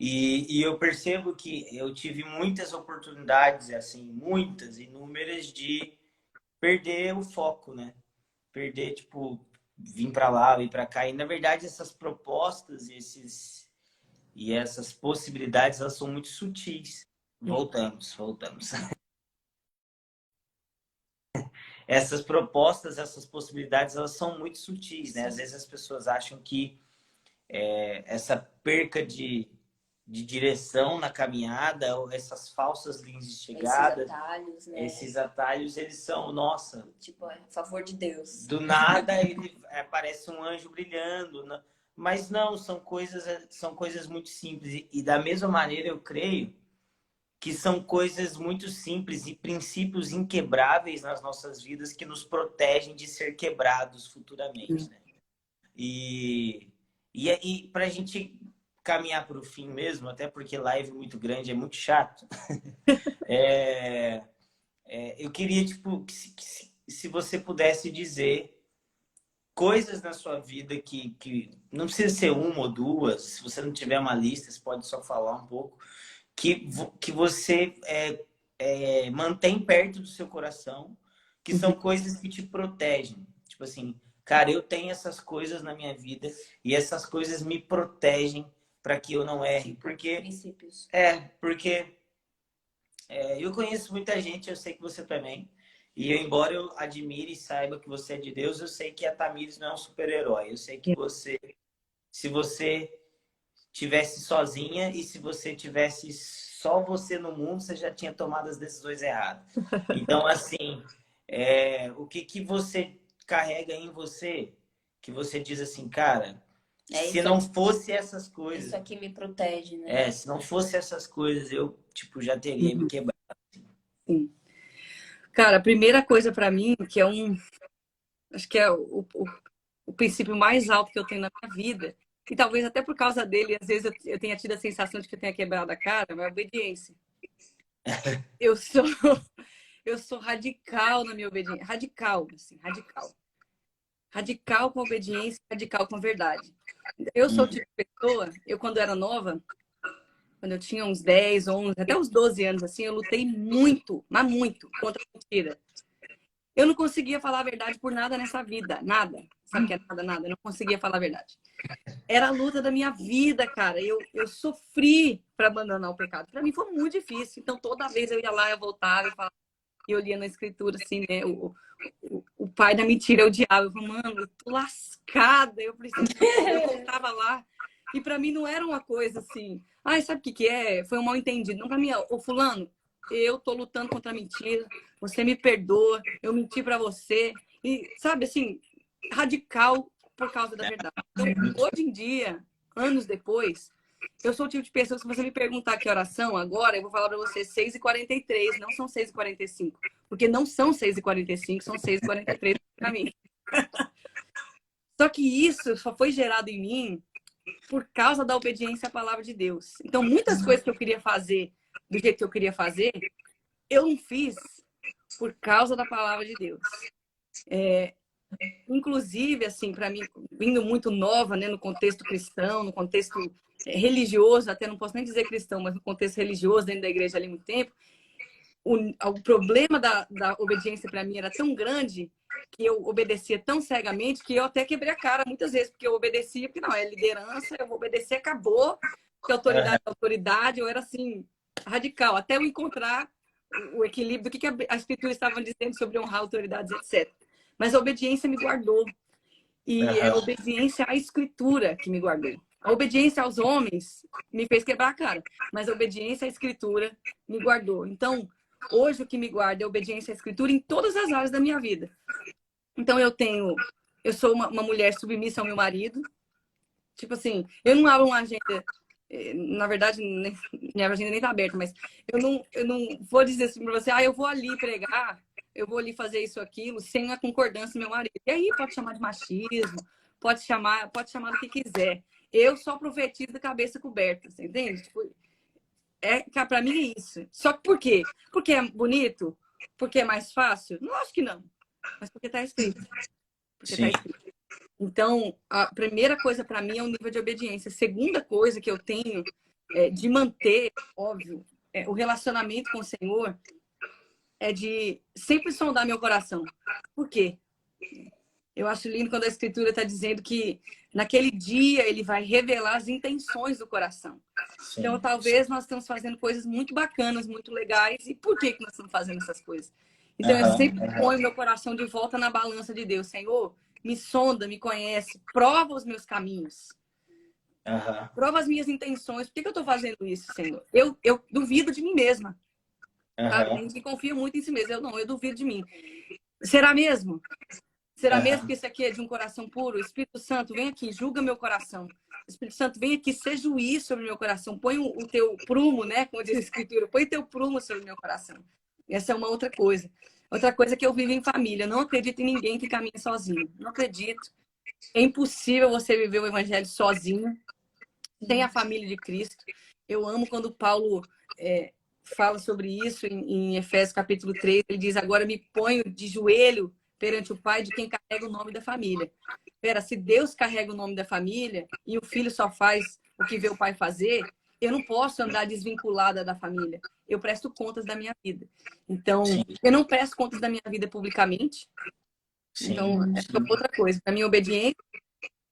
E eu percebo que eu tive muitas oportunidades, assim, muitas, inúmeras, de perder o foco, né? Perder, tipo, vir para lá, vir para cá. E, na verdade, essas propostas e essas possibilidades, elas são muito sutis. Voltamos. Essas propostas, essas possibilidades, elas são muito sutis, né? Às vezes as pessoas acham que essa perca de direção na caminhada, ou essas falsas linhas de chegada, esses atalhos, eles são, nossa...
Tipo, a favor de Deus.
Do nada, ele parece um anjo brilhando. mas não, são coisas muito simples. E da mesma maneira eu creio que são coisas muito simples e princípios inquebráveis nas nossas vidas que nos protegem de ser quebrados futuramente, né? E para a gente caminhar para o fim mesmo, até porque live muito grande é muito chato, eu queria, tipo, se você pudesse dizer coisas na sua vida que não precisa ser uma ou duas, se você não tiver uma lista, você pode só falar um pouco, que você mantém perto do seu coração, que são coisas que te protegem. Tipo assim, cara, eu tenho essas coisas na minha vida e essas coisas me protegem para que eu não erre. Porque,
Princípios.
porque eu conheço muita gente, eu sei que você também. E embora eu admire e saiba que você é de Deus, eu sei que a Tamires não é um super-herói. Eu sei que você, se você tivesse sozinha e se você tivesse só você no mundo, você já tinha tomado as decisões erradas. Então, assim, o que você carrega em você, que você diz assim, cara, se não fosse essas coisas...
Isso aqui me protege, né?
se não fosse essas coisas, eu, tipo, já teria me quebrado.
Sim. Cara, a primeira coisa para mim, que é acho que é o princípio mais alto que eu tenho na minha vida, e talvez até por causa dele, às vezes eu tenha tido a sensação de que eu tenha quebrado a cara, mas é a obediência. Eu sou, eu sou radical na minha obediência. Radical, assim, radical. Radical com obediência, radical com verdade. Eu sou o tipo de pessoa, eu quando era nova, quando eu tinha uns 10, 11, até uns 12 anos, assim, eu lutei muito, mas muito, contra a mentira. Eu não conseguia falar a verdade por nada nessa vida, nada. Sabe o que é nada, nada? Eu não conseguia falar a verdade. Era a luta da minha vida, cara. Eu sofri para abandonar o pecado. Para mim foi muito difícil. Então, toda vez eu ia lá, eu voltava e falava, e eu lia na escritura, assim, né? O pai da mentira é o diabo. Eu falei, mano, eu tô lascada, eu preciso. Eu voltava lá. E para mim não era uma coisa assim, sabe o que que é? Foi um mal entendido. Não para mim, ô fulano, eu tô lutando contra a mentira, você me perdoa, eu menti para você. E, sabe, assim, radical por causa da verdade. Então, hoje em dia, anos depois, eu sou o tipo de pessoa, se você me perguntar que oração agora, eu vou falar para você 6h43, não são 6h45. Porque não são 6h45, são 6h43 para mim. Só que isso só foi gerado em mim por causa da obediência à palavra de Deus. Então, muitas coisas que eu queria fazer do jeito que eu queria fazer, eu não fiz por causa da palavra de Deus. Inclusive, assim, para mim, vindo muito nova, né, no contexto cristão, no contexto religioso, até não posso nem dizer cristão, mas no contexto religioso, dentro da igreja ali há muito tempo, o problema da obediência para mim era tão grande que eu obedecia tão cegamente que eu até quebrei a cara muitas vezes, porque eu obedecia, porque não, é liderança, eu vou obedecer, acabou, que autoridade é autoridade, eu era assim, radical, até eu encontrar o equilíbrio do que a Escritura estava dizendo sobre honrar autoridades, etc. Mas a obediência me guardou. E é a obediência à Escritura que me guardou. A obediência aos homens me fez quebrar a cara, mas a obediência à Escritura me guardou. Então, hoje o que me guarda é a obediência à Escritura em todas as áreas da minha vida. Então, eu sou uma mulher submissa ao meu marido. Tipo assim, eu não abro uma agenda, na verdade, minha agenda nem tá aberta, mas eu não vou dizer assim pra você, eu vou ali pregar, eu vou ali fazer isso, aquilo, sem a concordância do meu marido. E aí pode chamar de machismo, pode chamar do que quiser. Eu só profetizo da cabeça coberta, você entende? Tipo, pra mim é isso. Só que por quê? Porque é bonito? Porque é mais fácil? Não, acho que não. Mas porque tá escrito. Porque tá escrito. Então, a primeira coisa para mim é o nível de obediência. A segunda coisa que eu tenho de manter, óbvio, o relacionamento com o Senhor é de sempre sondar meu coração. Por quê? Eu acho lindo quando a Escritura está dizendo que naquele dia ele vai revelar as intenções do coração. Sim. Então, talvez nós estamos fazendo coisas muito bacanas, muito legais. E por que nós estamos fazendo essas coisas? Então, eu sempre ponho meu coração de volta na balança de Deus. Senhor, me sonda, me conhece, prova os meus caminhos. Prova as minhas intenções. Por que eu estou fazendo isso, Senhor? Eu duvido de mim mesma. Sabe? Tem gente que confia muito em si mesmo. Eu duvido de mim. Será mesmo? Será mesmo que isso aqui é de um coração puro? Espírito Santo, vem aqui, julga meu coração. Espírito Santo, vem aqui, ser juiz sobre o meu coração. Põe o teu prumo, né? Como diz a Escritura, põe teu prumo sobre o meu coração. Essa é uma outra coisa. Outra coisa é que eu vivo em família. Não acredito em ninguém que caminhe sozinho. Não acredito. É impossível você viver o evangelho sozinho, sem a família de Cristo. Eu amo quando Paulo fala sobre isso em Efésios capítulo 3. Ele diz, agora me ponho de joelho perante o Pai de quem carrega o nome da família. Pera, se Deus carrega o nome da família e o filho só faz o que vê o pai fazer, eu não posso andar desvinculada da família. Eu presto contas da minha vida. Então, eu não presto contas da minha vida publicamente. Então, essa é outra coisa. A minha obediência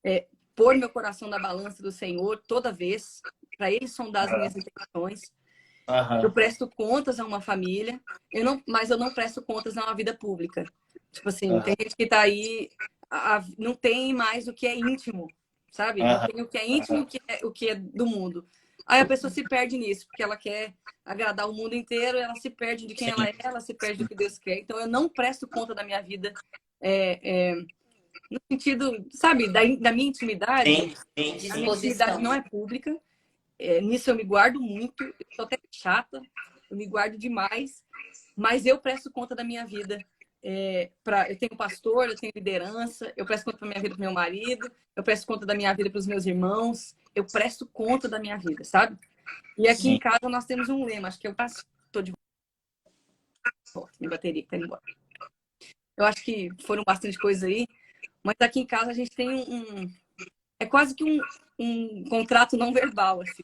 é pôr meu coração na balança do Senhor toda vez, para Ele sondar as minhas intenções. Eu presto contas a uma família, mas eu não presto contas a uma vida pública. Tipo assim, tem gente que tá aí, não tem mais o que é íntimo, sabe? Não tem o que é íntimo e o que é do mundo. Aí a pessoa se perde nisso, porque ela quer agradar o mundo inteiro, ela se perde de quem ela se perde do que Deus quer. Então eu não presto conta da minha vida no sentido, sabe, da minha intimidade. A minha intimidade não é pública. Nisso eu me guardo muito, eu sou até chata, eu me guardo demais, mas eu presto conta da minha vida. Eu tenho pastor, eu tenho liderança, eu presto conta da minha vida para meu marido, eu presto conta da minha vida para os meus irmãos, eu presto conta da minha vida, sabe? E aqui em casa nós temos um lema, acho que eu estou de volta, minha bateria está indo embora. Eu acho que foram bastante coisas aí, mas aqui em casa a gente tem é quase que um contrato não verbal, assim.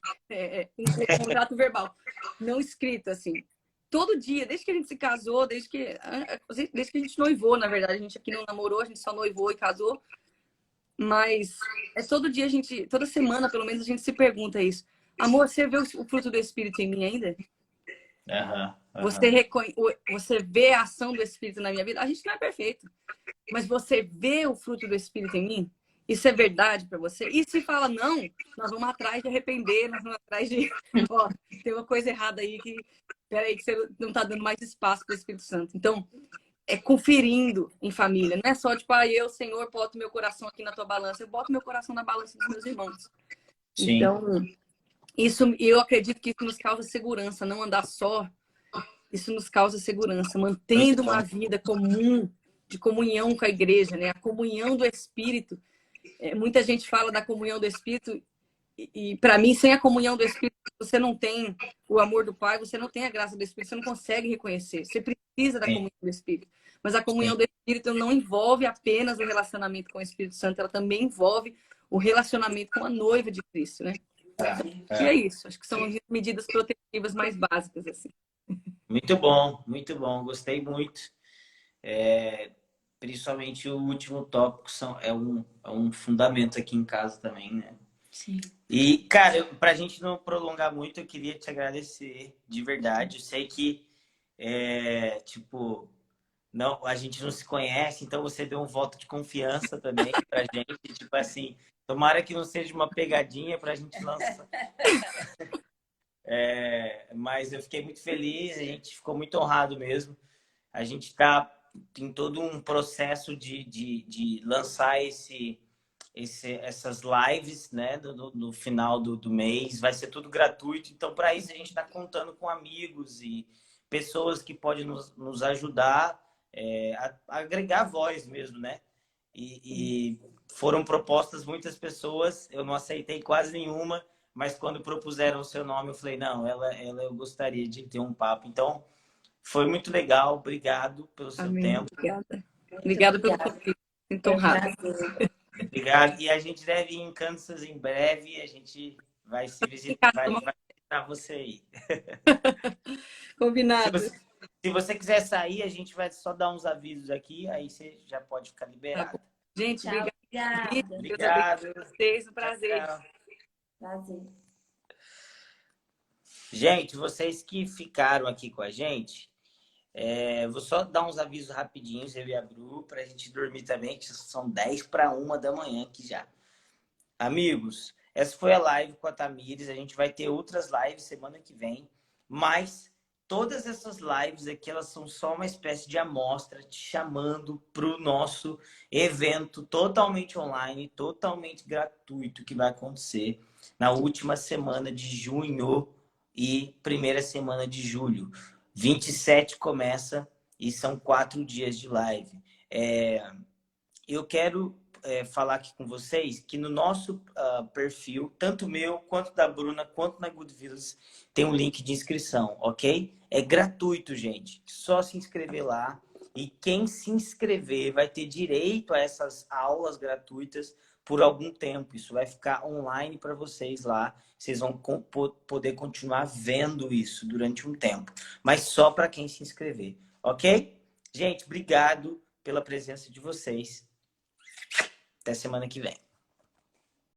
Um contrato verbal, não escrito, assim. Todo dia, desde que a gente se casou, desde que a gente noivou, na verdade. A gente aqui não namorou, a gente só noivou e casou. Mas todo dia toda semana, pelo menos, a gente se pergunta isso. Amor, você vê o fruto do Espírito em mim ainda? Você vê a ação do Espírito na minha vida? A gente não é perfeito. Mas você vê o fruto do Espírito em mim? Isso é verdade para você? E se fala não, nós vamos atrás de arrepender, nós vamos atrás de... Ó, tem uma coisa errada aí que... Peraí, que você não está dando mais espaço para o Espírito Santo. Então, é conferindo em família. Não é só tipo, eu, Senhor, boto meu coração aqui na tua balança. Eu boto meu coração na balança dos meus irmãos. Sim. Então, eu acredito que isso nos causa segurança. Não andar só, isso nos causa segurança. Mantendo uma vida comum, de comunhão com a igreja, né? A comunhão do Espírito. Muita gente fala da comunhão do Espírito e para mim, sem a comunhão do Espírito, você não tem o amor do Pai, você não tem a graça do Espírito, você não consegue reconhecer. Você precisa da comunhão do Espírito. Mas a comunhão do Espírito não envolve apenas o relacionamento com o Espírito Santo, ela também envolve o relacionamento com a noiva de Cristo, né? E é isso. Acho que são medidas protetivas mais básicas, assim.
Muito bom, gostei muito. Principalmente o último tópico é um fundamento aqui em casa também, né?
Sim.
E, cara, pra gente não prolongar muito, eu queria te agradecer de verdade. Eu sei que, não, a gente não se conhece, então você deu um voto de confiança também pra gente. Tipo assim, tomara que não seja uma pegadinha pra gente lançar. Mas eu fiquei muito feliz, a gente ficou muito honrado mesmo. A gente tá em todo um processo de lançar essas lives, né, no final do mês. Vai ser tudo gratuito. Então, para isso, a gente está contando com amigos e pessoas que podem nos ajudar a agregar voz mesmo, né? E foram propostas muitas pessoas, eu não aceitei quase nenhuma, mas quando propuseram o seu nome, eu falei, não, ela eu gostaria de ter um papo. Então, foi muito legal. Obrigado pelo seu tempo.
Obrigada pelo convite. Sinto honrada.
Obrigado. E a gente deve ir em Kansas em breve. A gente vai se visitar, vai visitar você aí.
Combinado.
Se você quiser sair, a gente vai só dar uns avisos aqui, aí você já pode ficar liberado.
Tá, gente, obrigada.
Obrigado.
Vocês, um prazer.
Tchau.
Prazer.
Gente, vocês que ficaram aqui com a gente, vou só dar uns avisos rapidinhos, eu e a Bru, para a gente dormir também, que são 10:50 da manhã aqui já. Amigos, essa foi a live com a Tamires. A gente vai ter outras lives semana que vem, mas todas essas lives aqui, elas são só uma espécie de amostra te chamando para o nosso evento totalmente online, totalmente gratuito, que vai acontecer na última semana de junho e primeira semana de julho. 27 começa e são 4 dias de live. Eu quero falar aqui com vocês que no nosso perfil, tanto meu, quanto da Bruna, quanto na Good Vibes, tem um link de inscrição, ok? É gratuito, gente. Só se inscrever lá. E quem se inscrever vai ter direito a essas aulas gratuitas por algum tempo. Isso vai ficar online para vocês lá. Vocês vão poder continuar vendo isso durante um tempo. Mas só para quem se inscrever, ok? Gente, obrigado pela presença de vocês. Até semana que vem.